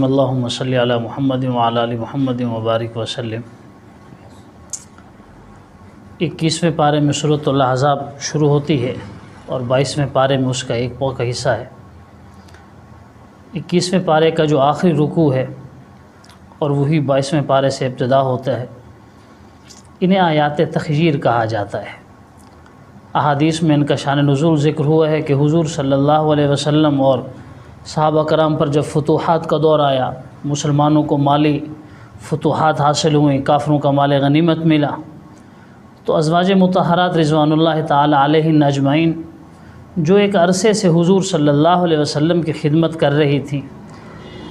अल्लाहुम्मा सल्ली अला मुहम्मद व अला आलि मुहम्मद व बारिक वसल्लम। 21वें पारे में सूरतुल अहज़ाब शुरू होती है और 22वें पारे में उसका एक पौ का हिस्सा है। 21वें पारे का जो आखिरी रुकू है और वही 22वें पारे से इब्तिदा होता है, इन्हें आयात तख़यीर कहा जाता है। अहादीस में इनका शान नुज़ूल ज़िक्र हुआ है कि हुज़ूर सल्लल्लाहु अलैहि वसल्लम और सहाबा कराम पर जब फतूहात का दौर आया, मुसलमानों को माली फतूहात हासिल हुई, काफ़िरों का माल गनीमत मिला, तो अज़वाज मुतहरात रिज़वानुल्लाह ताला अलैहिन अजमाइन जो एक अरसे से हुज़ूर सल्लल्लाहु अलैहि वसल्लम की खिदमत कर रही थी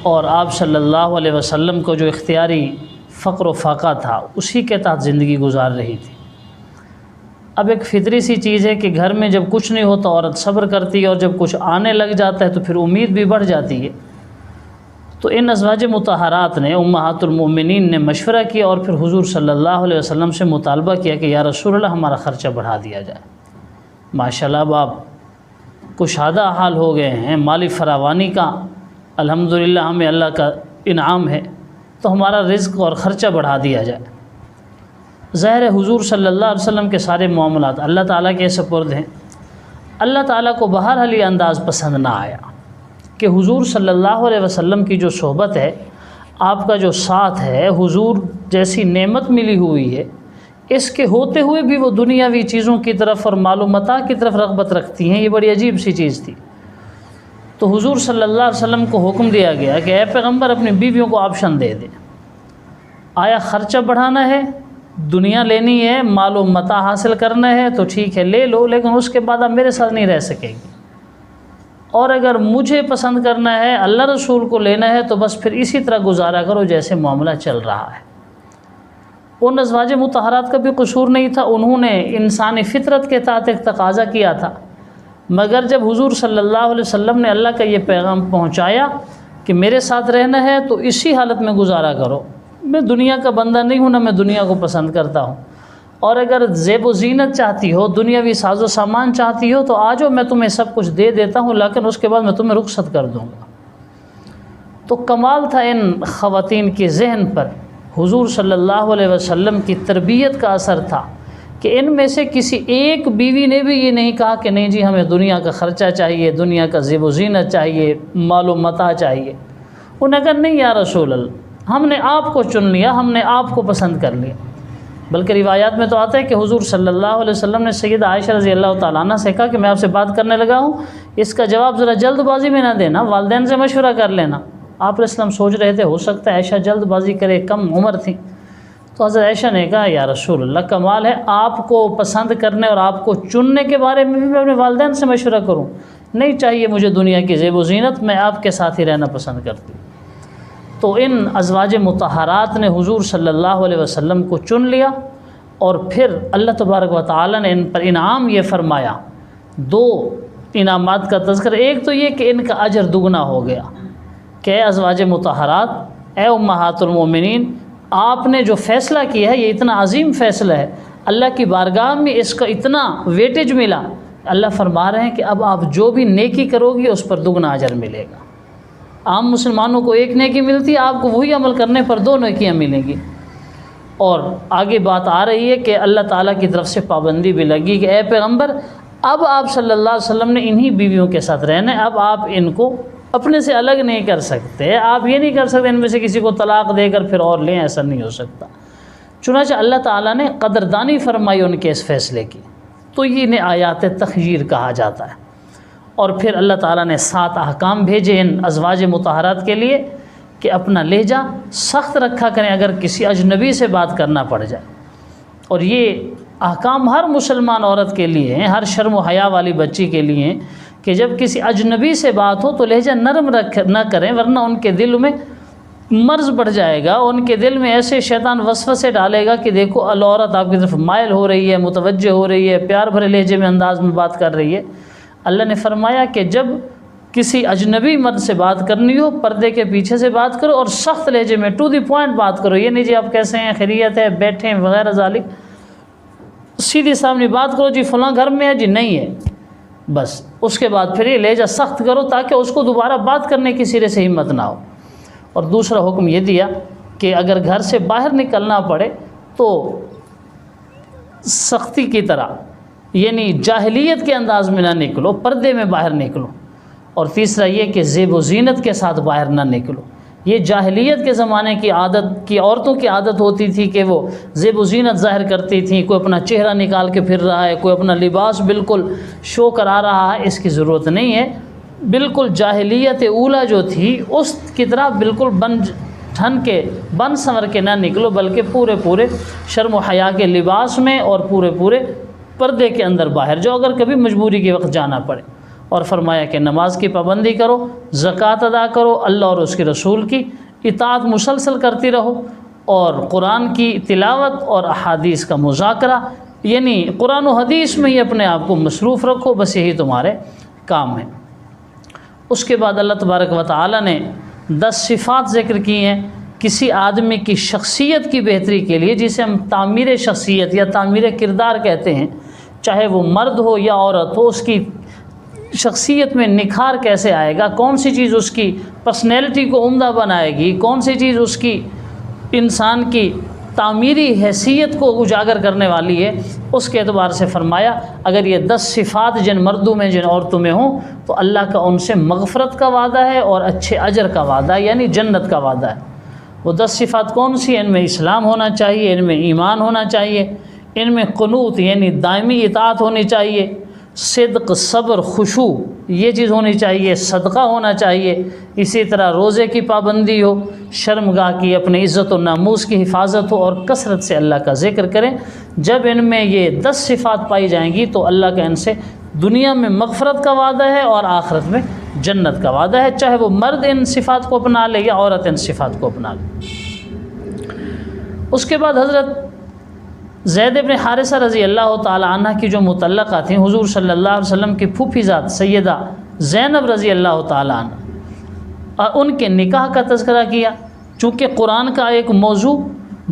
और आप सल्लल्लाहु अलैहि वसल्लम को जो इख्तियारी फ़क्र व फ़ाक़ा था उसी के तहत ज़िंदगी गुजार रही थी। अब एक फितरी सी चीज़ है कि घर में जब कुछ नहीं होता औरत सब्र करती है और जब कुछ आने लग जाता है तो फिर उम्मीद भी बढ़ जाती है। तो इन अज़वाज मुतहरात ने, उम्महातुल मोमिनीन ने मशवरा किया और फिर हुज़ूर सल्लल्लाहु अलैहि वसल्लम से मुतालबा किया कि या रसूलल्लाह हमारा ख़र्चा बढ़ा दिया जाए। माशाल्लाह अब आप कुशादा हाल हो गए हैं, माली फरावानी का अल्हम्दुलिल्लाह हमें अल्लाह का इनाम है, तो हमारा रिज़्क़ और ख़र्चा बढ़ा दिया जाए। ज़ाहिर है हुज़ूर सल्लल्लाहु अलैहि वसल्लम के सारे मामलात अल्लाह ताला के सपुर्द हैं। अल्लाह ताला को बहरहाल ये अंदाज़ पसंद ना आया कि हुज़ूर सल्लल्लाहु अलैहि वसल्लम की जो सोहबत है, आपका जो साथ है, हुज़ूर जैसी नेमत मिली हुई है, इसके होते हुए भी वो दुनियावी चीज़ों की तरफ और मालूमात की तरफ रग़बत रखती हैं। ये बड़ी अजीब सी चीज़ थी। तो हुज़ूर सल्लल्लाहु अलैहि वसल्लम को हुक्म दिया गया कि ए पैगम्बर अपनी बीवियों को ऑप्शन दे दें, आया ख़र्चा बढ़ाना है, दुनिया लेनी है, मालो मता हासिल करना है तो ठीक है ले लो, लेकिन उसके बाद आप मेरे साथ नहीं रह सकेगी। और अगर मुझे पसंद करना है, अल्लाह रसूल को लेना है, तो बस फिर इसी तरह गुजारा करो जैसे मामला चल रहा है। उन अज़वाज मुतहरात का भी कसूर नहीं था, उन्होंने इंसानी फ़ितरत के तहत एक तकाज़ा किया था। मगर जब हुज़ूर सल्लल्लाहु अलैहि वसल्लम ने अल्लाह का ये पैगाम पहुँचाया कि मेरे साथ रहना है तो इसी हालत में गुजारा करो, मैं दुनिया का बंदा नहीं हूँ, ना मैं दुनिया को पसंद करता हूँ, और अगर ज़ेब व ज़ीनत चाहती हो, दुनियावी साजो सामान चाहती हो तो आ जाओ, मैं तुम्हें सब कुछ दे देता हूँ, लेकिन उसके बाद मैं तुम्हें रुखसत कर दूँगा। तो कमाल था इन ख़वातीन के जहन पर, हुज़ूर सल्लल्लाहु अलैहि वसल्लम की तरबियत का असर था कि इनमें से किसी एक बीवी ने भी ये नहीं कहा कि नहीं जी हमें दुनिया का ख़र्चा चाहिए, दुनिया का ज़ेब व ज़ीनत चाहिए, मालो मता चाहिए। उन्होंने कहा नहीं या रसूल अल्लाह, हमने आपको चुन लिया, हमने आपको पसंद कर लिया। बल्कि रिवायात में तो आता है कि हुज़ूर सल्लल्लाहु अलैहि वसल्लम ने सैयदा आयशा रज़ी अल्लाह तआला अन्हा से कहा कि मैं आपसे बात करने लगा हूँ, इसका जवाब ज़रा जल्दबाजी में ना देना, वालिदैन से मशवरा कर लेना। आप अलैहिस्सलाम सोच रहे थे हो सकता है आयशा जल्दबाजी करे, कम उम्र थी। तो हज़रत आयशा ने कहा या रसूल अल्लाह, कमाल है, आपको पसंद करने और आपको चुनने के बारे में भी मैं अपने वालिदैन से मशवरा करूँ? नहीं चाहिए मुझे दुनिया की ज़ेब व ज़ीनत, मैं आपके साथ ही रहना पसंद करती हूँ। तो इन अज़वाज मुतहरात ने हुज़ूर सल्लल्लाहु अलैहि वसल्लम को चुन लिया और फिर अल्लाह तबारक व तआला ने इन पर इनाम ये फ़रमाया। दो इनामात का तज़किर, एक तो ये कि इनका अजर दुगना हो गया कि अज़वाज मुतहरात, ए उम्महातुल मोमिनीन, आपने जो फ़ैसला किया है ये इतना अजीम फ़ैसला है, अल्लाह की बारगाह में इसका इतना वेटेज मिला। अल्लाह फरमा रहे हैं कि अब आप जो भी नेकी करोगी उस पर दुगना अजर मिलेगा। आम मुसलमानों को एक नेकी मिलती है, आपको वही अमल करने पर दो नेकियां मिलेंगी। और आगे बात आ रही है कि अल्लाह ताला की तरफ से पाबंदी भी लगी कि ए पैगम्बर, अब आप सल्लल्लाहु अलैहि वसल्लम ने इन्हीं बीवियों के साथ रहना है, अब आप इनको अपने से अलग नहीं कर सकते, आप ये नहीं कर सकते इनमें से किसी को तलाक़ देकर फिर और लें, ऐसा नहीं हो सकता। चुनांचे अल्लाह ताला ने कदरदानी फरमाई उनके इस फ़ैसले की, तो ये इन्हें आयात तख़यीर कहा जाता है। और फिर अल्लाह ताला ने 7 अहकाम भेजे इन अज़वाज मुतहरात के लिए कि अपना लहजा सख्त रखा करें अगर किसी अजनबी से बात करना पड़ जाए। और ये अहकाम हर मुसलमान औरत के लिए हैं, हर शर्म व हया वाली बच्ची के लिए हैं कि जब किसी अजनबी से बात हो तो लहजा नरम ना करें, वरना उनके दिल में मर्ज़ बढ़ जाएगा, उनके दिल में ऐसे शैतान वसवसे डालेगा कि देखो औरत आपकी तरफ मायल हो रही है, मुतवज्जह हो रही है, प्यार भरे लहजे में अंदाज में बात कर रही है। अल्लाह ने फरमाया कि जब किसी अजनबी मर्द से बात करनी हो, पर्दे के पीछे से बात करो और सख्त लहजे में, टू द पॉइंट बात करो। ये नहीं जी आप कैसे हैं, खैरियत है, बैठे हैं वगैरह ज़ालिक, सीधी सामने बात करो, जी फ़लाँ घर में है, जी नहीं है, बस। उसके बाद फिर ये लहजा सख्त करो ताकि उसको दोबारा बात करने की सिरे से हिम्मत ना हो। और दूसरा हुक्म ये दिया कि अगर घर से बाहर निकलना पड़े तो सख्ती की तरह, यानी जाहिलियत के अंदाज़ में ना निकलो, पर्दे में बाहर निकलो। और तीसरा ये कि ज़ेब व ज़ीनत के साथ बाहर ना निकलो। ये जाहिलियत के ज़माने की आदत की औरतों की आदत होती थी कि वो ज़ेब व ज़ीनत ज़ाहिर करती थी, कोई अपना चेहरा निकाल के फिर रहा है, कोई अपना लिबास बिल्कुल शो करा रहा है। इसकी ज़रूरत नहीं है। बिल्कुल जाहिलियत ऊला जो थी उसकी तरह बिल्कुल बन संवर के ना निकलो, बल्कि पूरे शर्म व हया के लिबास में और पूरे पर्दे के अंदर बाहर जाओ, अगर कभी मजबूरी के वक्त जाना पड़े। और फरमाया कि नमाज की पाबंदी करो, ज़कात अदा करो, अल्लाह और उसके रसूल की इताअत मुसलसल करती रहो, और कुरान की तिलावत और अहादीस का मुज़ाकरा, यानी कुरान और हदीस में ही अपने आप को मसरूफ़ रखो, बस यही तुम्हारे काम है। उसके बाद अल्लाह तबारक व तआला ने 10 सिफ़ात ज़िक्र की हैं किसी आदमी की शख्सियत की बेहतरी के लिए, जिसे हम तामीर शख्सियत या तामीर किरदार कहते हैं। चाहे वो मर्द हो या औरत हो, उसकी शख्सियत में निखार कैसे आएगा, कौन सी चीज़ उसकी पर्सनैलिटी को उम्दा बनाएगी, कौन सी चीज़ उसकी इंसान की तामीरी हैसियत को उजागर करने वाली है, उसके एतबार से फ़रमाया अगर ये 10 सिफ़ात जिन मर्दों में जिन औरतों में हों तो अल्लाह का उनसे मग़फ़रत का वादा है और अच्छे अजर का वादा है, यानी जन्नत का वादा है। वो 10 सिफ़ात कौन सी हैं? इनमें इस्लाम होना चाहिए, इनमें ईमान होना चाहिए, इनमें क़ुनूत यानी दायमी इताअत होनी चाहिए, सिद्क़, सब्र, खुशू ये चीज़ होनी चाहिए, सदका होना चाहिए, इसी तरह रोज़े की पाबंदी हो, शर्मगाह की, अपनी इज़्ज़त और नामूस की हिफाजत हो, और कसरत से अल्लाह का ज़िक्र करें। जब इनमें ये 10 सिफ़ात पाई जाएंगी तो अल्लाह का इनसे दुनिया में मग़फ़रत का वादा है और आखिरत में जन्नत का वादा है, चाहे वो मर्द इन सिफ़ात को अपना ले या औरत इन सिफ़ात को अपना ले। उसके बाद हज़रत ज़ैद इब्न हारिसा रज़ी अल्लाह ताला अन्हा की जो मुतल्लक़ा थी, हुज़ूर सल्लल्लाहु अलैहि वसल्लम की फूफीज़ात सैयदा ज़ैनब रज़ी अल्लाह ताला अन्हा, उनके निकाह का तज़किरा किया। चूँकि कुरान का एक मौजू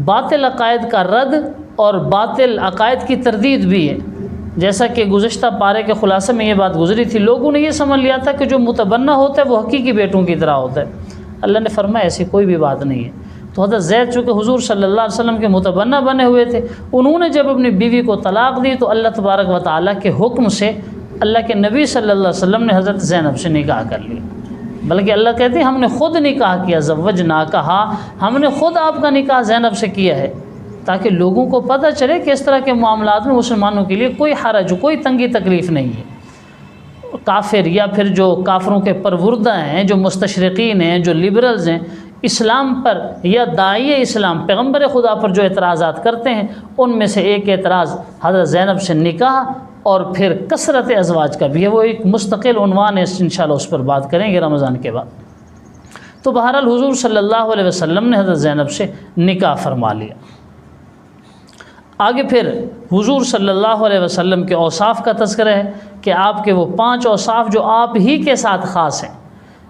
बातिल अक़ायद का रद्द और बातिल अक़ायद की तरदीद भी है, जैसा कि गुज़िश्ता पारे के ख़ुलासे में ये बात गुज़री थी। लोगों ने ये समझ लिया था कि जो मुतबन्ना होता है वो हकीकी बेटों की तरह होता है। अल्लाह ने फरमाया ऐसी कोई भी बात नहीं है। तो हज़रत ज़ैद चूँकि हुज़ूर सल्लल्लाहु अलैहि वसल्लम के मुतबन्ना बने हुए थे, उन्होंने जब अपनी बीवी को तलाक़ दी तो अल्लाह तबारक व तआला के हुक्म से अल्लाह के नबी सल्लल्लाहु अलैहि वसल्लम ने हज़रत ज़ैनब से निकाह कर लिया। बल्कि अल्लाह कहते हैं हमने ख़ुद निकाह किया, ज़व्वजना कहा, हमने ख़ुद आपका निकाह ज़ैनब से किया है, ताकि लोगों को पता चले कि इस तरह के मामलात में मुसलमानों के लिए कोई हरज, कोई तंगी तकलीफ़ नहीं है। काफिर या फिर जो काफरों के परवुर्दा हैं, जो मुस्तशरिकीन हैं, जो लिबरल्स हैं, इस्लाम पर या दाई इस्लाम पैगम्बर खुदा पर जो एतराज़ात करते हैं, उनमें से एक एतराज़ हज़रत ज़ैनब से निकाह और फिर कसरत अज़वाज का भी है। वो एक मुस्तकिल उन्वान है, इंशाअल्लाह उस पर बात करेंगे रमज़ान के बाद। तो बहरहाल हुज़ूर सल्लल्लाहु अलैहि वसल्लम ने हज़रत ज़ैनब से निकाह फरमा लिया। आगे फिर हुज़ूर सल्लल्लाहु अलैहि वसल्लम के औसाफ़ का तज़किरा है कि आपके वो 5 औसाफ़ जो आप ही के साथ ख़ास हैं,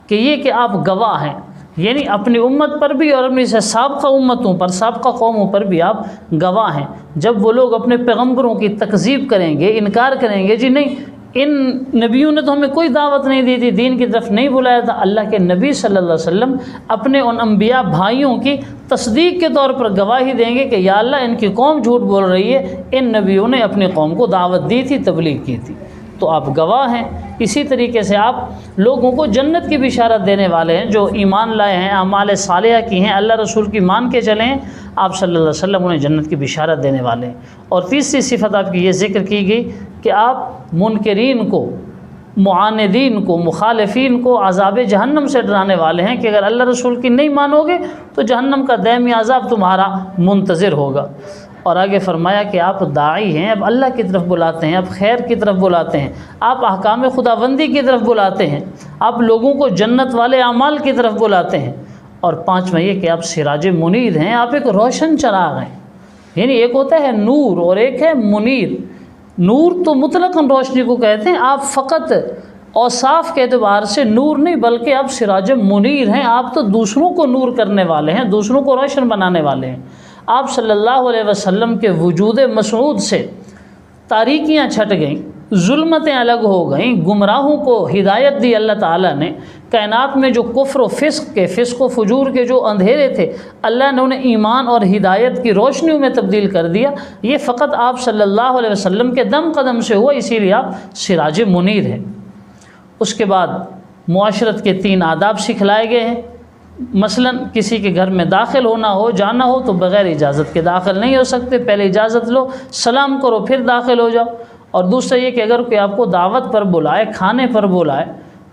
कि ये कि आप गवाह हैं, यानी अपनी उम्मत पर भी और अपनी साबिक़ा उम्मतों पर, साबिक़ा कौमों पर भी आप गवाह हैं। जब वो लोग अपने पैगम्बरों की तकज़ीब करेंगे, इनकार करेंगे, जी नहीं इन नबियों ने तो हमें कोई दावत नहीं दी थी, दीन की तरफ नहीं बुलाया था, अल्लाह के नबी सल्लल्लाहु अलैहि वसल्लम अपने उन अम्बिया भाइयों की तस्दीक के तौर पर गवाही देंगे कि या अल्लाह इनकी कौम झूठ बोल रही है, इन नबियों ने अपनी कौम को दावत दी थी, तबलीग की थी, तो आप गवाह हैं। इसी तरीके से आप लोगों को जन्नत की बिशारत देने वाले हैं, जो ईमान लाए हैं, अमाल सालिहा की हैं, अल्लाह रसूल की मान के चले हैं, आप सल्लल्लाहु अलैहि वसल्लम उन्हें जन्नत की बिशारत देने वाले हैं। और तीसरी सिफत आपकी ये ज़िक्र की गई कि आप मुनकरीन को, मुआनिदीन को, मुखालिफीन को अज़ाब जहन्नम से डराने वाले हैं कि अगर अल्लाह रसूल की नहीं मानोगे तो जहन्नम का दायमी अज़ाब तुम्हारा मुंतज़िर होगा। और आगे फरमाया कि आप दाई हैं, अब अल्लाह की तरफ बुलाते हैं, आप खैर की तरफ बुलाते हैं, आप अहकाम खुदाबंदी की तरफ बुलाते हैं, आप लोगों को जन्नत वाले अमाल की तरफ बुलाते हैं। और पाँचवा ये कि आप सिराज मुनीर हैं, आप एक रोशन चराग हैं। यानी एक होता है नूर और एक है मुनीर। नूर तो मुतलकन रोशनी को कहते हैं, आप फ़कत औसाफ के एतबार से नूर नहीं बल्कि आप सिराज मुनीर हैं, आप तो दूसरों को नूर करने वाले हैं, दूसरों को रोशन बनाने वाले हैं। आप सल्लल्लाहु अलैहि वसल्लम के वजूद मसऊद से तारीकियाँ छट गईं, जुल्मतें अलग हो गईं, गुमराहों को हिदायत दी अल्लाह ताला ने कायनात में जो कुफ्र व फ़िस्क व फजूर के जो अंधेरे थे, अल्लाह ने उन्हें ईमान और हिदायत की रोशनियों में तब्दील कर दिया। ये फ़कत आप सल्लल्लाहु अलैहि वसल्लम के दम कदम से हुआ, इसीलिए आप सिराज मुनीर हैं। उसके बाद मुआशरत के 3 आदाब सिखलाए गए हैं। मसलन किसी के घर में दाखिल होना हो, जाना हो तो बग़ैर इजाज़त के दाखिल नहीं हो सकते, पहले इजाज़त लो, सलाम करो, फिर दाखिल हो जाओ। और दूसरा ये कि अगर कोई आपको दावत पर बुलाए, खाने पर बुलाए,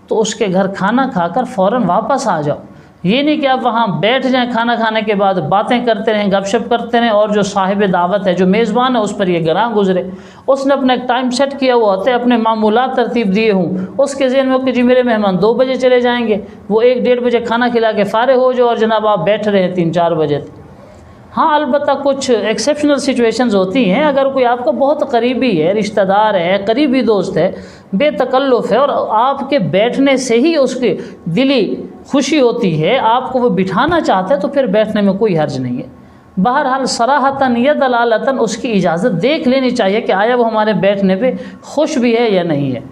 तो उसके घर खाना खाकर फ़ौरन वापस आ जाओ। ये नहीं कि आप वहाँ बैठ जाएं, खाना खाने के बाद बातें करते रहें, गपशप करते रहें, और जो साहिब दावत है, जो मेज़बान है, उस पर ये गरां गुजरे। उसने अपना एक टाइम सेट किया हुआ होता है, अपने मामूलात तरतीब दिए हों, उसके ज़हन में हो कि जी मेरे मेहमान 2 बजे चले जाएंगे, वो 1-1:30 बजे खाना खिला के फ़ारिग हो जाओ और जनाब आप बैठ रहे हैं 3-4 बजे तक। हाँ, अलबत्ता कुछ एक्सेप्शनल सिचुएशंस होती हैं। अगर कोई आपका बहुत करीबी है, रिश्तेदार है, करीबी दोस्त है, बेतकल्लुफ़ है, और आपके बैठने से ही उसकी दिली खुशी होती है, आपको वो बिठाना चाहता है, तो फिर बैठने में कोई हर्ज नहीं है। बहरहाल सराहतन या दलालतन उसकी इजाज़त देख लेनी चाहिए कि आया वो हमारे बैठने पे खुश भी है या नहीं है।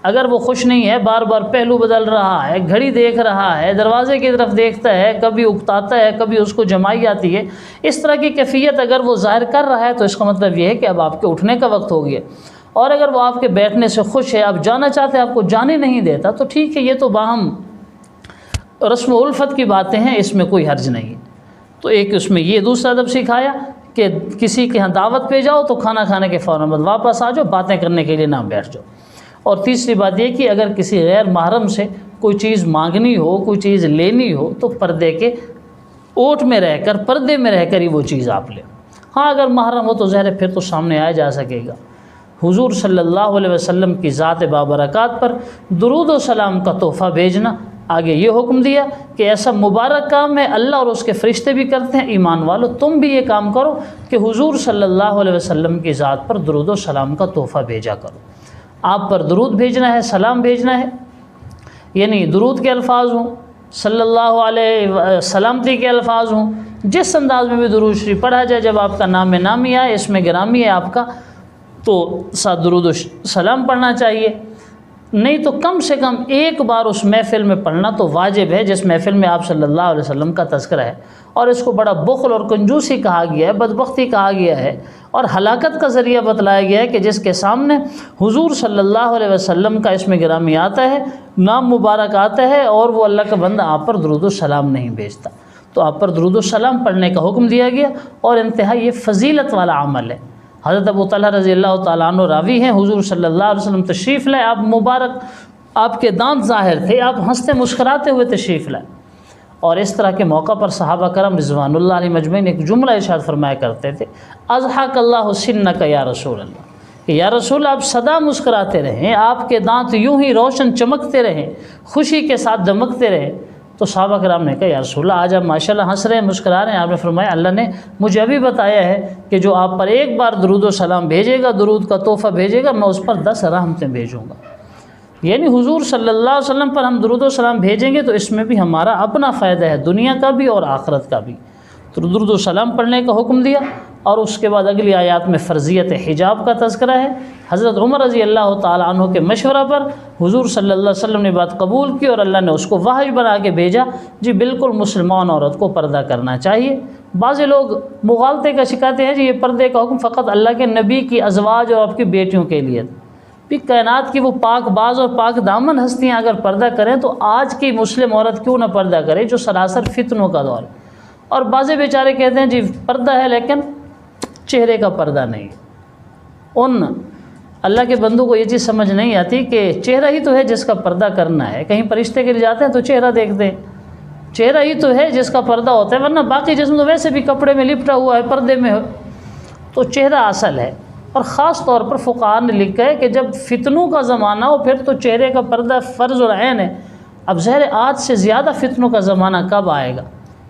अगर वो खुश नहीं है, बार बार पहलू बदल रहा है, घड़ी देख रहा है, दरवाज़े की तरफ देखता है, कभी उकताता है, कभी उसको जमाई आती है, इस तरह की कैफियत अगर वो ज़ाहिर कर रहा है, तो इसका मतलब ये है कि अब आपके उठने का वक्त हो गया। और अगर वो आपके बैठने से खुश है, आप जाना चाहते हैं, आपको जाने नहीं देता, तो ठीक है, ये तो बाहम रस्म उल्फत की बातें हैं, इसमें कोई हर्ज नहीं है। तो एक उसमें ये दूसरा अदब सिखाया कि किसी के यहाँ दावत पे जाओ तो खाना खाने के फ़ौरन बाद वापस आ जाओ, बातें करने के लिए ना बैठ जाओ। और तीसरी बात यह कि अगर किसी गैर महरम से कोई चीज़ मांगनी हो, कोई चीज़ लेनी हो, तो पर्दे के ओट में रहकर, पर्दे में रहकर ही वो चीज़ आप लें। हाँ, अगर महरम हो तो ज़ाहिर फिर तो सामने आया जा सकेगा। हुजूर सल्लल्लाहु अलैहि वसल्लम की ज़ात बाबरकात पर दुरूद व सलाम का तोहफ़ा भेजना। आगे ये हुक्म दिया कि ऐसा मुबारक काम है, अल्लाह और उसके फ़रिश्ते भी करते हैं, ईमान वालों तुम भी ये काम करो कि हुजूर सल्लल्लाहु अलैहि वसल्लम की ज़ात पर दुरूद व सलाम का तोहफ़ा भेजा करो। आप पर दुरूद भेजना है, सलाम भेजना है, यानी दुरूद के अल्फाज हों, सल्लल्लाहु अलैहि सलामती के अल्फाज हों, जिस अंदाज में भी दुरूद शरीफ पढ़ा जाए। जब आपका नाम नामी आए, इसमें गिरामी है आपका, तो साथ दुरूद सलाम पढ़ना चाहिए। नहीं तो कम से कम एक बार उस महफ़िल में पढ़ना तो वाजिब है जिस महफ़िल में आप सल्लल्लाहु अलैहि वसल्लम का तज़किरा है। और इसको बड़ा बुख़्ल और कंजूसी कहा गया है, बदबख्ती कहा गया है, और हलाकत का ज़रिया बतलाया गया है कि जिसके सामने हुजूर सल्लल्लाहु अलैहि वसल्लम का इसमें गिरामी आता है, नाम मुबारक आता है, और वो अल्लाह का बंदा आप पर दुरूद व सलाम नहीं भेजता, तो आप पर दुरूद व सलाम पढ़ने का हुक्म दिया गया। और इंतहा ये फ़जीलत वाला अमल है। हज़रत अबू तलहा रज़ी अल्लाह तआला अन्हु रावी हैं, हुजूर सल्लल्लाहु अलैहि वसल्लम तशरीफ़ लाए, आप मुबारक, आपके दांत ज़ाहिर थे, आप हंसते मुस्कराते हुए तशरीफ़ लाए। और इस तरह के मौका पर सहाबा करम रिज़वानुल्लाह अलैहिम अजमईन एक जुमला इरशाद फरमाया करते थे, अज़हक़ल्लाहु सिन्नक या रसूल अल्लाह, या रसूल आप सदा मुस्कराते रहें, आपके दांत यूँ ही रोशन चमकते रहें, खुशी के साथ दमकते रहें। तो सहाबा कराम ने कहा, या रसूल आज आप माशाल्लाह हंस रहे हैं, मुस्करा रहे हैं। आपने फरमाया, अल्लाह ने मुझे अभी बताया है कि जो आप पर एक बार दुरूद व सलाम भेजेगा, दुरूद का तोहफ़ा भेजेगा, मैं उस पर 10 रहमतें भेजूँगा। यानी हुजूर सल्लल्लाहु अलैहि वसल्लम पर हम दुरूद व सलाम भेजेंगे तो इसमें भी हमारा अपना फ़ायदा है, दुनिया का भी और आखिरत का भी। तो दुरूद व सलाम पढ़ने का हुक्म दिया। और उसके बाद अगली आयत में फ़र्ज़ियत हिजाब का तज़किरा है। हज़रत उमर रज़ी अल्लाह तआला अन्हु के मशवरा पर हुजूर सल्लल्लाहु अलैहि वसल्लम ने बात कबूल की और अल्लाह ने उसको वहई बना के भेजा, जी बिल्कुल मुसलमान औरत को पर्दा करना चाहिए। बाज़ लोग मुगालते का शिकायत है, जी ये पर्दे का हुक्म फ़कत अल्लाह के नबी की अज़वाज और आपकी बेटियों के लिए। भी कायनात की वो पाक बाज़ और पाक दामन हस्तियाँ अगर पर्दा करें तो आज की मुस्लिम औरत क्यों ना पर्दा करे, जो सरासर फितनों का दौर है। और बाज़े बेचारे कहते हैं जी पर्दा है लेकिन चेहरे का पर्दा नहीं। उन अल्लाह के बंदों को ये चीज़ समझ नहीं आती कि चेहरा ही तो है जिसका पर्दा करना है। कहीं परिश्ते के लिए जाते हैं तो चेहरा देखते हैं, चेहरा ही तो है जिसका पर्दा होता है, वरना बाकी जिस्म तो वैसे भी कपड़े में लिपटा हुआ है, पर्दे में हो। तो चेहरा असल है। और ख़ास तौर पर फ़ुक़हा ने लिखा है कि जब फितनों का ज़माना हो फिर तो चेहरे का पर्दा फ़र्ज़ और ऐन है। अब ज़हर आज से ज़्यादा फितनों का ज़माना कब आएगा,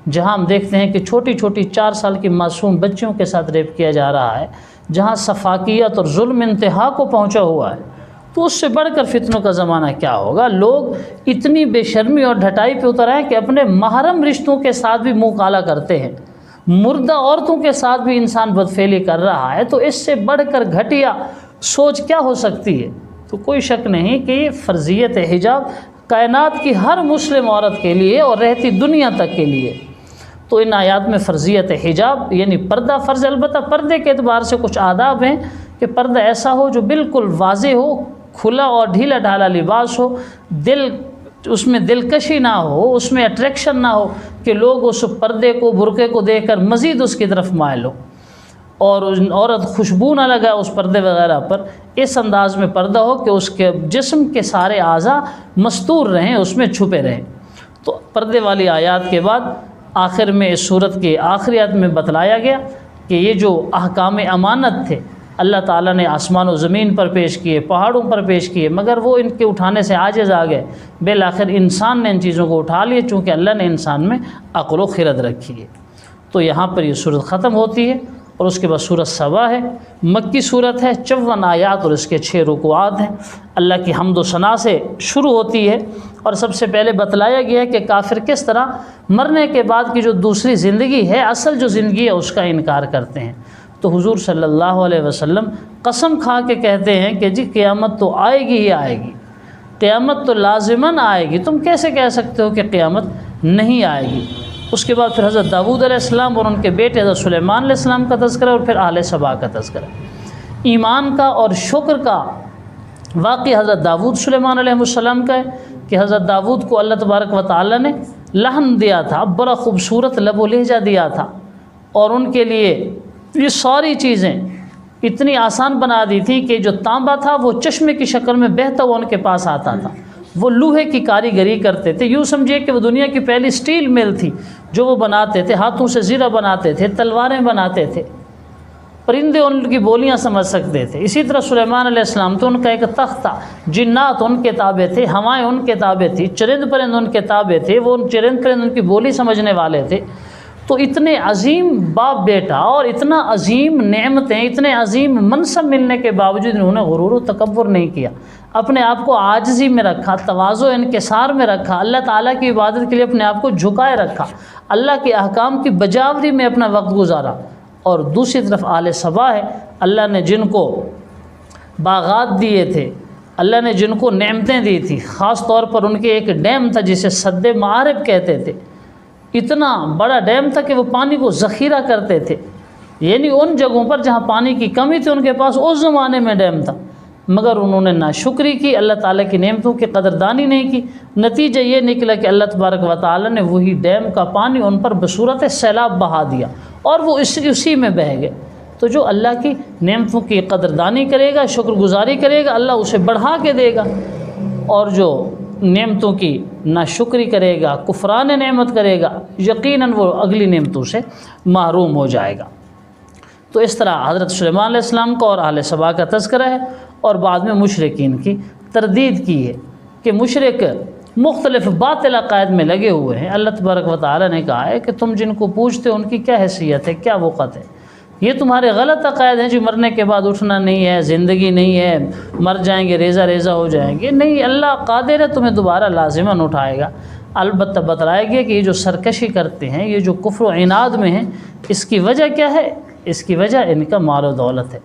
जहाँ हम देखते हैं कि छोटी छोटी 4 साल की मासूम बच्चियों के साथ रेप किया जा रहा है, जहाँ सफाकियत और जुल्म इंतहा को पहुँचा हुआ है। तो उससे बढ़कर फितनों का ज़माना क्या होगा। लोग इतनी बेशर्मी और ढटाई पे उतर आए कि अपने महरम रिश्तों के साथ भी मुँह काला करते हैं, मुर्दा औरतों के साथ भी इंसान बदफेली कर रहा है। तो इससे बढ़कर घटिया सोच क्या हो सकती है। तो कोई शक नहीं कि फ़र्ज़ियत हिजाब कायनात की हर मुस्लिम औरत के लिए और रहती दुनिया तक के लिए। तो इन आयात में फ़र्ज़ियत हिजाब यानी पर्दा फ़र्ज़, अलबत्ता पर्दे के एतबार से कुछ आदाब हैं कि पर्दा ऐसा हो जो बिल्कुल वाज़े हो, खुला और ढीला ढाला लिबास हो, उसमें दिलकशी ना हो, उसमें अट्रैक्शन ना हो कि लोग उस पर्दे को, बुरके को देखकर मज़ीद उसकी तरफ मायल हो, और औरत खुशबू ना लगाए उस पर्दे वगैरह पर। इस अंदाज में पर्दा हो कि उसके जिस्म के सारे आज़ा मस्तूर रहें, उसमें छुपे रहें। तो पर्दे वाली आयात के बाद आखिर में इस सूरत के आखिरी आयत में बतलाया गया कि ये जो अहकाम अमानत थे अल्लाह ताला ने आसमान और ज़मीन पर पेश किए, पहाड़ों पर पेश किए, मगर वो इनके उठाने से आजिज़ आ गए। बिल आखिर इंसान ने इन चीज़ों को उठा लिए, चूँकि अल्लाह ने इंसान में अक़्ल व खिरद रखी है। तो यहाँ पर ये सूरत ख़त्म होती है और उसके बाद सूरत सबा है, मक्की सूरत है, 54 आयात और इसके 6 रुकुआत हैं। अल्लाह की हम्द व सना से शुरू होती है और सबसे पहले बतलाया गया है कि काफिर किस तरह मरने के बाद की जो दूसरी ज़िंदगी है, असल जो ज़िंदगी है, उसका इनकार करते हैं। तो हुजूर सल्लल्लाहु अलैहि वसल्लम कसम खा के कहते हैं कि जी क़यामत तो आएगी ही आएगी, क़यामत तो लाज़िमन आएगी, तुम कैसे कह सकते हो कि क़यामत नहीं आएगी। उसके बाद फिर हज़रत दाऊद अलैहिस्सलाम और उनके बेटे हज़रत सुलेमान अलैहिस्सलाम का तज़किरा और फिर अहले सबा का तज़किरा। ईमान का और शुक्र का वाक़ई हज़रत दाऊद सुलेमान अलैहिस्सलाम का है कि हज़रत दाऊद को अल्लाह तबारक व तआला ने लहन दिया था, बड़ा ख़ूबसूरत लब व लहजा दिया था, और उनके लिए ये सारी चीज़ें इतनी आसान बना दी थी कि जो तांबा था वो चश्मे की शक्ल में बहता हुआ उनके पास आता था। वो लोहे की कारीगरी करते थे, यूँ समझिए कि वो दुनिया की पहली स्टील मिल थी जो वो बनाते थे, हाथों से ज़ीरा बनाते थे, तलवारें बनाते थे, परिंदे उनकी बोलियां समझ सकते थे। इसी तरह सुलेमान अलैहिस्सलाम तो उनका एक तख्त था, जिन्नात उनके ताबे थे, हवाएं उनके ताबे थी, चरिंद परिंद उनके ताबे थे, वो चरिंद परिंद उनकी बोली समझने वाले थे। तो इतने अजीम बाप बेटा और इतना अजीम नेमतें, इतने अजीम मनसब मिलने के बावजूद इन्होंने गुरूर व तकब्बुर नहीं किया, अपने आप को आजिज़ी में रखा, तवाज़ो इनकिसार में रखा, अल्लाह ताला की इबादत के लिए अपने आप को झुकाए रखा, अल्लाह के अहकाम की बजावरी में अपना वक्त गुजारा। और दूसरी तरफ आले सबा है, अल्लाह ने जिनको बागात दिए थे, अल्लाह ने जिनको नेमतें दी थी, ख़ास तौर पर उनके एक डैम था जिसे सद्दे मारिब कहते थे, इतना बड़ा डैम था कि वो पानी को ज़ख़ीरा करते थे, यानी उन जगहों पर जहाँ पानी की कमी थी उनके पास उस ज़माने में डैम था, मगर उन्होंने नाशुक्री की, अल्लाह ताला की नेमतों की कदरदानी नहीं की। नतीजा ये निकला कि अल्लाह तबारक व तआला ने वही डैम का पानी उन पर बसूरत सैलाब बहा दिया और वो उसी में बह गए। तो जो अल्लाह की नेमतों की कदरदानी करेगा, शुक्रगुजारी करेगा, अल्लाह उसे बढ़ा के देगा, और जो नेमतों की नाशुक्री करेगा, कुफरान नेमत करेगा, यकीनन वो अगली नेमतों से महरूम हो जाएगा। तो इस तरह हज़रत सुलेमान अलैहिस्सलाम का और अहले सबा का तज़किरा है, और बाद में मुशरिकीन की तरदीद की है कि मुशरिक मुख्तलिफ बातिल अक़ायद में लगे हुए हैं। अल्लाह तबारक व तआला ने कहा है कि तुम जिनको पूछते हो उनकी क्या हैसियत है, क्या वक़्त है, ये तुम्हारे गलत अक़ायद हैं जो मरने के बाद उठना नहीं है, ज़िंदगी नहीं है, मर जाएंगे रेज़ा रेज़ा हो जाएंगे। नहीं, अल्लाह क़ादिर है, तुम्हें दोबारा लाज़िमन उठाएगा। अलबत्ता बतलाया गया कि ये जो सरकशी करते हैं, ये जो कुफ्र व इनाद में हैं, इसकी वजह क्या है? इसकी वजह इनका माल व दौलत है।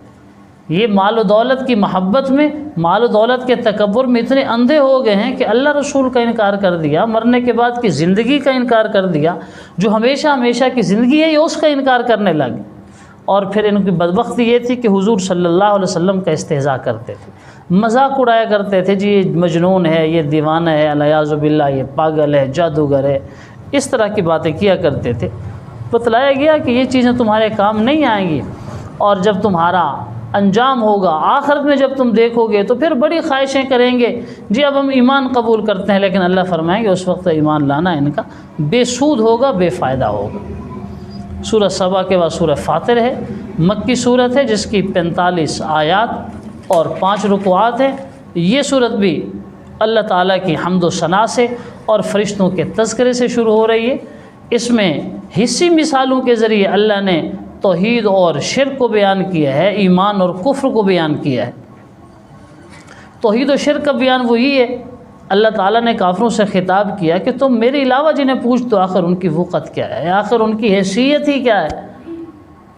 ये माल व दौलत की महब्बत में, माल व दौलत के तकब्बुर में इतने अंधे हो गए हैं कि अल्लाह रसूल का इनकार कर दिया, मरने के बाद की ज़िंदगी का इनकार कर दिया, जो हमेशा हमेशा की ज़िंदगी है ये उसका इनकार करने लगे। और फिर इनकी बदबख्ती ये थी कि हुजूर सल्लल्लाहु अलैहि वसल्लम का इस्तेहज़ा करते थे, मजाक उड़ाया करते थे, जी ये मजनून है, ये दीवाना है, अलियाज़ु बिल्लाह, ये पागल है, जादूगर है, इस तरह की बातें किया करते थे। बतलाया गया कि ये चीज़ें तुम्हारे काम नहीं आएंगी, और जब तुम्हारा अंजाम होगा आखिरत में जब तुम देखोगे तो फिर बड़ी ख्वाहिशें करेंगे, जी अब हम ईमान कबूल करते हैं, लेकिन अल्लाह फरमाएंगे उस वक्त ईमान लाना इनका बेसूद होगा, बेफ़ायदा होगा। सूरह सबा के बाद सूरह फातिर है, मक्की सूरत है जिसकी 45 आयात और 5 रुकुआत है। ये सूरत भी अल्लाह ताला की हम्द व सना से और फ़रिश्तों के तज़किरे से शुरू हो रही है। इसमें हिस्सी मिसालों के ज़रिए अल्लाह ने तौहीद और शिर्क को बयान किया है, ईमान और कुफ्र को बयान किया है। तौहीद और शिर्क का बयान वही है, अल्लाह ताला ने काफिरों से खिताब किया कि तुम मेरे अलावा जिन्हें पूछ तो आखिर उनकी वक़्त क्या है, आखिर उनकी हैसियत ही क्या है।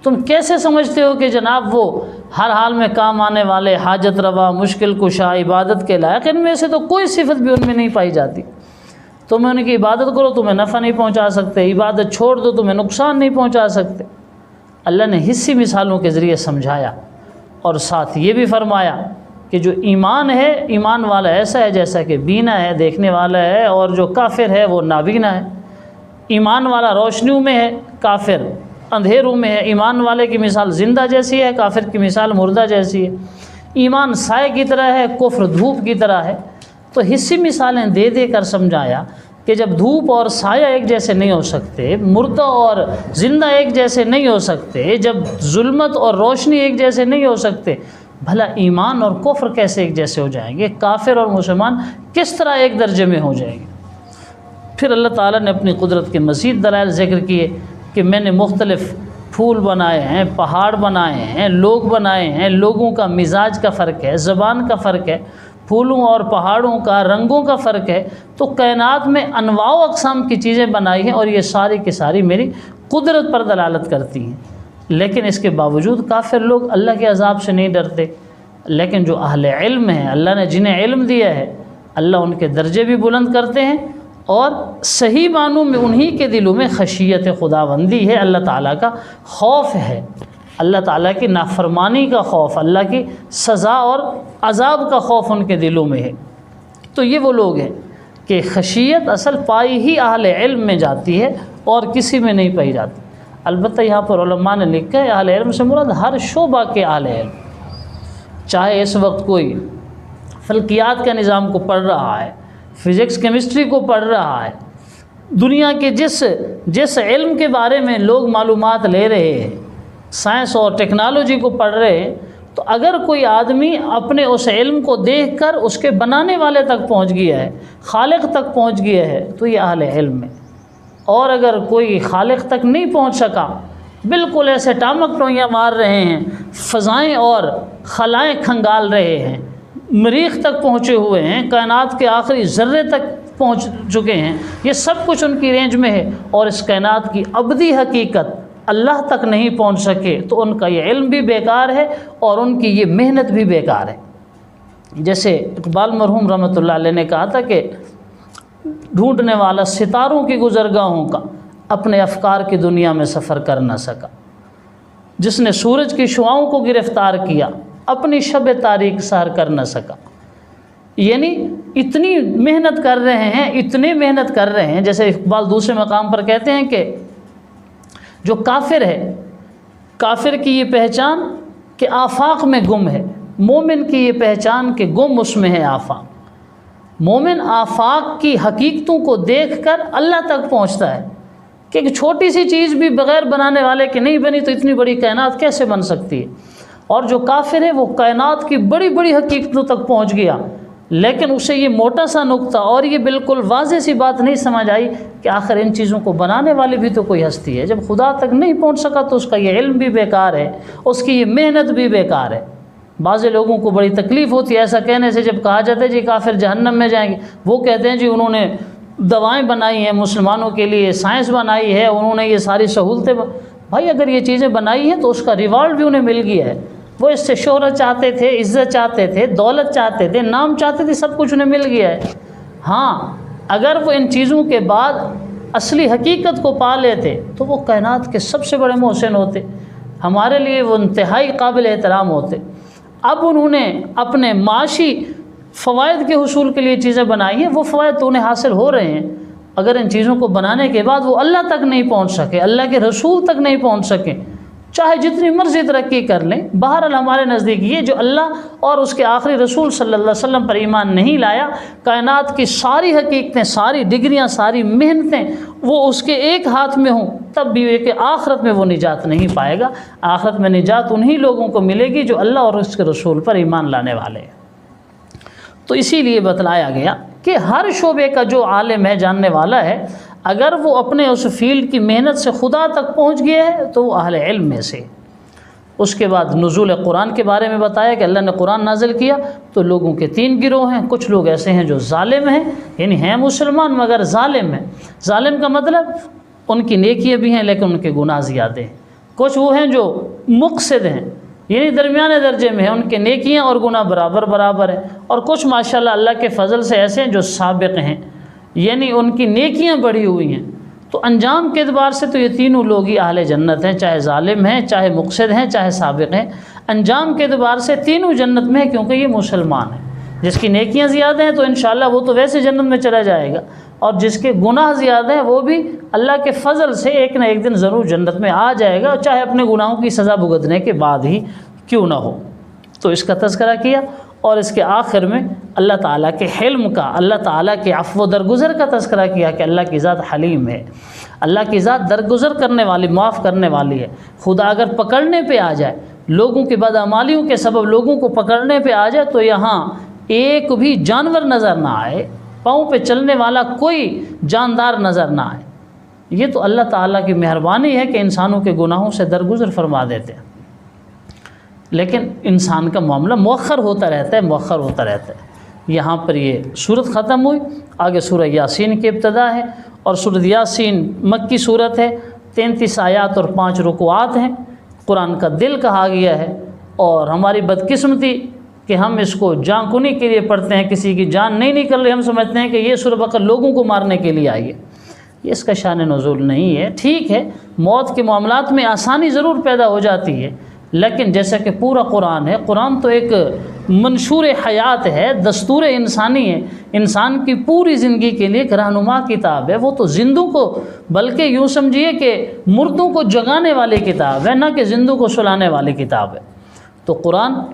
तुम कैसे समझते हो कि जनाब वो हर हाल में काम आने वाले, हाजत रवा, मुश्किल कुशा, इबादत के लायक, इनमें से तो कोई सिफत भी उनमें नहीं पाई जाती। तुम्हें उनकी इबादत करो तुम्हें नफ़ा नहीं पहुंचा सकते, इबादत छोड़ दो तुम्हें नुकसान नहीं पहुंचा सकते। अल्लाह ने हिस्सी मिसालों के ज़रिए समझाया और साथ ये भी फरमाया कि जो ईमान है, ईमान वाला ऐसा है जैसा कि बीना है, देखने वाला है, और जो काफिर है वो नाबीना है। ईमान वाला रोशनियों में है, काफिर अंधेरों में है। ईमान वाले की मिसाल ज़िंदा जैसी है, काफिर की मिसाल मुर्दा जैसी है। ईमान साए की तरह है, कुफ्र धूप की तरह है। तो हिस्सी मिसालें दे दे कर समझाया कि जब धूप और साया एक जैसे नहीं हो सकते, मुर्दा और ज़िंदा एक जैसे नहीं हो सकते, जब जुल्मत और रोशनी एक जैसे नहीं हो सकते, भला ईमान और कुफ्र कैसे एक जैसे हो जाएंगे? काफिर और मुसलमान किस तरह एक दर्जे में हो जाएंगे? फिर अल्लाह ताला ने अपनी कुदरत के मज़ीद दलाइल ज़िक्र किए कि मैंने मुख्तलिफ़ फूल बनाए हैं, पहाड़ बनाए हैं, लोग बनाए हैं। लोगों का मिजाज का फ़र्क है, ज़बान का फ़र्क है, फूलों और पहाड़ों का रंगों का फ़र्क है। तो कायनात में अनवाओ अक़साम की चीज़ें बनाई हैं और ये सारी की सारी मेरी कुदरत पर दलालत करती हैं। लेकिन इसके बावजूद काफिर लोग अल्लाह के अज़ाब से नहीं डरते। लेकिन जो अहले इल्म हैं, अल्लाह ने जिन्हें इल्म दिया है, अल्लाह उनके दर्जे भी बुलंद करते हैं और सही मानों में उन्हीं के दिलों में खशियत खुदाबंदी है, अल्लाह ताला का खौफ है, अल्लाह ताला की नाफरमानी का खौफ, अल्लाह की सज़ा और अज़ाब का खौफ उनके दिलों में है। तो ये वो लोग हैं कि खशियत असल पाई ही अहले इल्म में जाती है और किसी में नहीं पाई जाती। अलबत्ता यहाँ पर उलमा ने लिखा है अहले इल्म से मुराद हर शोबा के अहले इल्म। चाहे इस वक्त कोई फल्कियात का निज़ाम को पढ़ रहा है, फ़िज़िक्स केमिस्ट्री को पढ़ रहा है, दुनिया के जिस इल्म के बारे में लोग मालूमात ले रहे हैं, साइंस और टेक्नोलॉजी को पढ़ रहे हैं, तो अगर कोई आदमी अपने उस इल्म को देखकर उसके बनाने वाले तक पहुँच गया है, खालिक तक पहुँच गया है, तो ये अहले इल्म है। और अगर कोई खालिक तक नहीं पहुंच सका, बिल्कुल ऐसे टामक टोइयाँ मार रहे हैं, फ़ज़ाएँ और खलाएँ खंगाल रहे हैं, मरीख़ तक पहुँचे हुए हैं, कायनात के आखिरी ज़र्रे तक पहुँच चुके हैं, ये सब कुछ उनकी रेंज में है और इस कायनात की अबदी हकीकत अल्लाह तक नहीं पहुँच सके, तो उनका ये इल्म भी बेकार है और उनकी ये मेहनत भी बेकार है। जैसे इकबाल मरहूम रहमतुल्लाह अलैह ने कहा था कि ढूंढने वाला सितारों की गुज़रगाहों का अपने अफकार की दुनिया में सफ़र कर न सका, जिसने सूरज की शुआओं को गिरफ़्तार किया अपनी शब तारीख सर कर न सका। यानी इतनी मेहनत कर रहे हैं, इतनी मेहनत कर रहे हैं। जैसे इकबाल दूसरे मकाम पर कहते हैं कि जो काफिर है, काफिर की ये पहचान कि आफाक में गुम है, मोमिन की ये पहचान कि गुम उसमें है आफाक। मोमिन आफाक की हकीकतों को देखकर अल्लाह तक पहुंचता है कि एक छोटी सी चीज़ भी बग़ैर बनाने वाले की नहीं बनी तो इतनी बड़ी कायनात कैसे बन सकती है। और जो काफिर है वो कायनात की बड़ी बड़ी हकीकतों तक पहुंच गया, लेकिन उसे ये मोटा सा नुक्ता और ये बिल्कुल वाज़ेह सी बात नहीं समझ आई कि आखिर इन चीज़ों को बनाने वाली भी तो कोई हस्ती है। जब खुदा तक नहीं पहुंच सका तो उसका ये इल्म भी बेकार है, उसकी ये मेहनत भी बेकार है। बाज़ लोगों को बड़ी तकलीफ़ होती है ऐसा कहने से, जब कहा जाता है जी काफिर जहन्नम में जाएंगे, वो कहते हैं जी उन्होंने दवाएं बनाई हैं मुसलमानों के लिए, साइंस बनाई है, उन्होंने ये सारी सहूलतें। भाई अगर ये चीज़ें बनाई हैं तो उसका रिवार्ड भी उन्हें मिल गया है। वो इससे शोहरत चाहते थे, इज़्ज़त चाहते थे, दौलत चाहते थे, नाम चाहते थे, सब कुछ उन्हें मिल गया है। हाँ, अगर वो इन चीज़ों के बाद असली हकीकत को पा लेते तो वो कायनात के सबसे बड़े मोहसिन होते, हमारे लिए वो इंतहाई काबिल एहतराम होते। अब उन्होंने अपने माशी फ़वाइद के हुसूल के लिए चीज़ें बनाई हैं, वो फ़वाइद तो उन्हें हासिल हो रहे हैं। अगर इन चीज़ों को बनाने के बाद वो अल्लाह तक नहीं पहुँच सके, अल्लाह के रसूल तक नहीं पहुँच सके, चाहे जितनी मर्ज़ी तरक्की कर लें, बहरहाल हमारे नज़दीक ये जो अल्लाह और उसके आखिरी रसूल सल्लल्लाहु अलैहि वसल्लम पर ईमान नहीं लाया, कायनात की सारी हकीकतें, सारी डिग्रियां, सारी मेहनतें वो उसके एक हाथ में हों, तब भी एक आखिरत में वो निजात नहीं पाएगा। आखिरत में निजात उन्हीं लोगों को मिलेगी जो अल्लाह और उसके रसूल पर ईमान लाने वाले हैं। तो इसीलिए बतलाया गया कि हर शोबे का जो आलिम है, जानने वाला है, अगर वो अपने उस फील्ड की मेहनत से खुदा तक पहुंच गया है तो वो अहले इल्म में से। उसके बाद नुज़ूल कुरान के बारे में बताया कि अल्लाह ने कुरान नाजिल किया तो लोगों के 3 गिरोह हैं। कुछ लोग ऐसे हैं जो जालिम हैं, यानी हैं मुसलमान मगर जालिम हैं। जालिम का मतलब उनकी नेकियां भी हैं लेकिन उनके गुनाह ज़्यादा हैं। कुछ वो हैं जो मुक़सिद हैं, यानी दरमियाने दर्जे में है, उनके नेकियां और गुनाह बराबर बराबर हैं। और कुछ माशाल्लाह अल्लाह के फ़ज़ल से ऐसे हैं जो साबिक़ हैं, यानी उनकी नेकियां बढ़ी हुई हैं। तो अंजाम के एतबार से तो ये तीनों लोग ही अहले जन्नत हैं, चाहे ज़ालिम हैं, चाहे मुक़सिद हैं, चाहे साबिक़ हैं। अंजाम के एतबार से तीनों जन्नत में है, क्योंकि ये मुसलमान है। जिसकी नेकियां ज़्यादा हैं तो इंशाअल्लाह वो तो वैसे जन्नत में चला जाएगा, और जिसके गुनाह ज़्यादा हैं वो भी अल्लाह के फ़ज़ल से एक ना एक दिन ज़रूर जन्नत में आ जाएगा, चाहे अपने गुनाहों की सज़ा भुगतने के बाद ही क्यों ना हो। तो इसका तज़किरा किया, और इसके आखिर में अल्लाह ताला के हिल्म का, अल्लाह ताला के अफ़्व दरगुज़र का तज़किरा किया कि अल्लाह की ज़ात हलीम है, अल्लाह की ज़ात दरगुज़र करने वाली, माफ़ करने वाली है। खुदा अगर पकड़ने पे आ जाए, लोगों की बदअमालियों के सबब लोगों को पकड़ने पे आ जाए, तो यहाँ एक भी जानवर नज़र ना आए, पाँव पे चलने वाला कोई जानदार नज़र ना आए। ये तो अल्लाह ताला की मेहरबानी है कि इंसानों के गुनाहों से दरगुज़र फरमा देते हैं। लेकिन इंसान का मामला मौखर होता रहता है, मौखर होता रहता है। यहाँ पर ये सूरत ख़त्म हुई, आगे सूरह यासीन की इब्तदा है, और सूरत यासीन मक्की सूरत है, 33 आयात और 5 रुकुआत हैं। कुरान का दिल कहा गया है, और हमारी बदकिस्मती कि हम इसको जानकुनी के लिए पढ़ते हैं, किसी की जान नहीं निकल रही, हम समझते हैं कि ये सूरह बकरा लोगों को मारने के लिए आई है। ये इसका शान नुज़ूल नहीं है। ठीक है, मौत के मामलात में आसानी ज़रूर पैदा हो जाती है, लेकिन जैसा कि पूरा कुरान है, कुरान तो एक मंशूर हयात है, दस्तूर इंसानी है, इंसान की पूरी ज़िंदगी के लिए एक रहनुमा किताब है। वो तो जिंदों को, बल्कि यूँ समझिए कि मुर्दों को जगाने वाली किताब है, ना कि जिंदों को सुलाने वाली किताब है। तो कुरान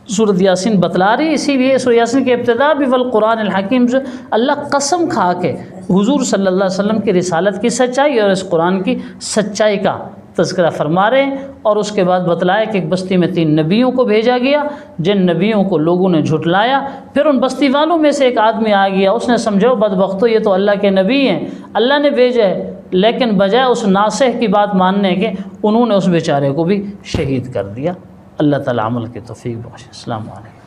सूरत यासीन बतला रही, इसीलिए सूरत यासीन के इब्तिदा भी वल कुरान अल हकीम से अल्लाह कसम खा के हुजूर सल्लल्लाहु अलैहि वसल्लम की रिसालत की सच्चाई और इस कुरान की सच्चाई का तज़किरा फरमा रहे हैं। और उसके बाद बतलाया कि एक बस्ती में 3 नबियों को भेजा गया, जिन नबियों को लोगों ने झुटलाया। फिर उन बस्ती वालों में से एक आदमी आ गया, उसने समझो बदबख्तो ये तो अल्लाह के नबी हैं, अल्लाह ने भेजा है, लेकिन बजाय उस नासिह की बात मानने के उन्होंने उस बेचारे को भी शहीद कर दिया। अल्लाह ताला अमल की तौफीक बख्शे। अस्सलामु अलैकुम।